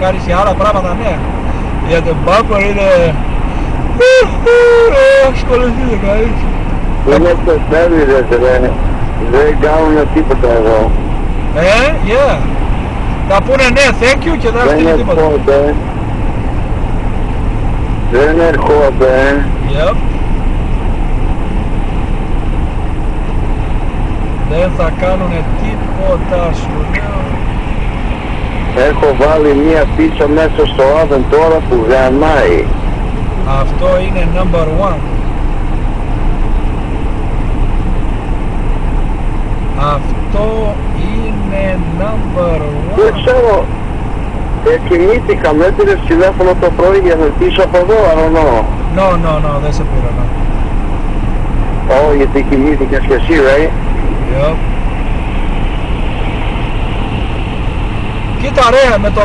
κάνεις και άλλα πράγματα, ναι. Για τον Bumper είναι... ασχοληθείτε κανείς. Είναι το σέρβιδες ρε, δεν κάνουν τίποτα εδώ. Yeah. Θα πούνε ναι, thank you και δεν θα στείλει τίποτα. Δεν ερχόνται. Yep. Δεν θα κάνουνε τίποτα, σου λέω. Έχω βάλει μία πίτσα μέσα στο oven τώρα που γαμάει. Αυτό είναι number one. Αυτό είναι number one. Δεν ξέρω, κοιμήθηκα, με έπαιρες τηλέφωνο το πρωί για να πίσω από εδώ, αρωνώ. No, δεν σε πήρα, no. Γιατί κοιμήθηκες και εσύ, right? Yep. Κοίτα ρε, με το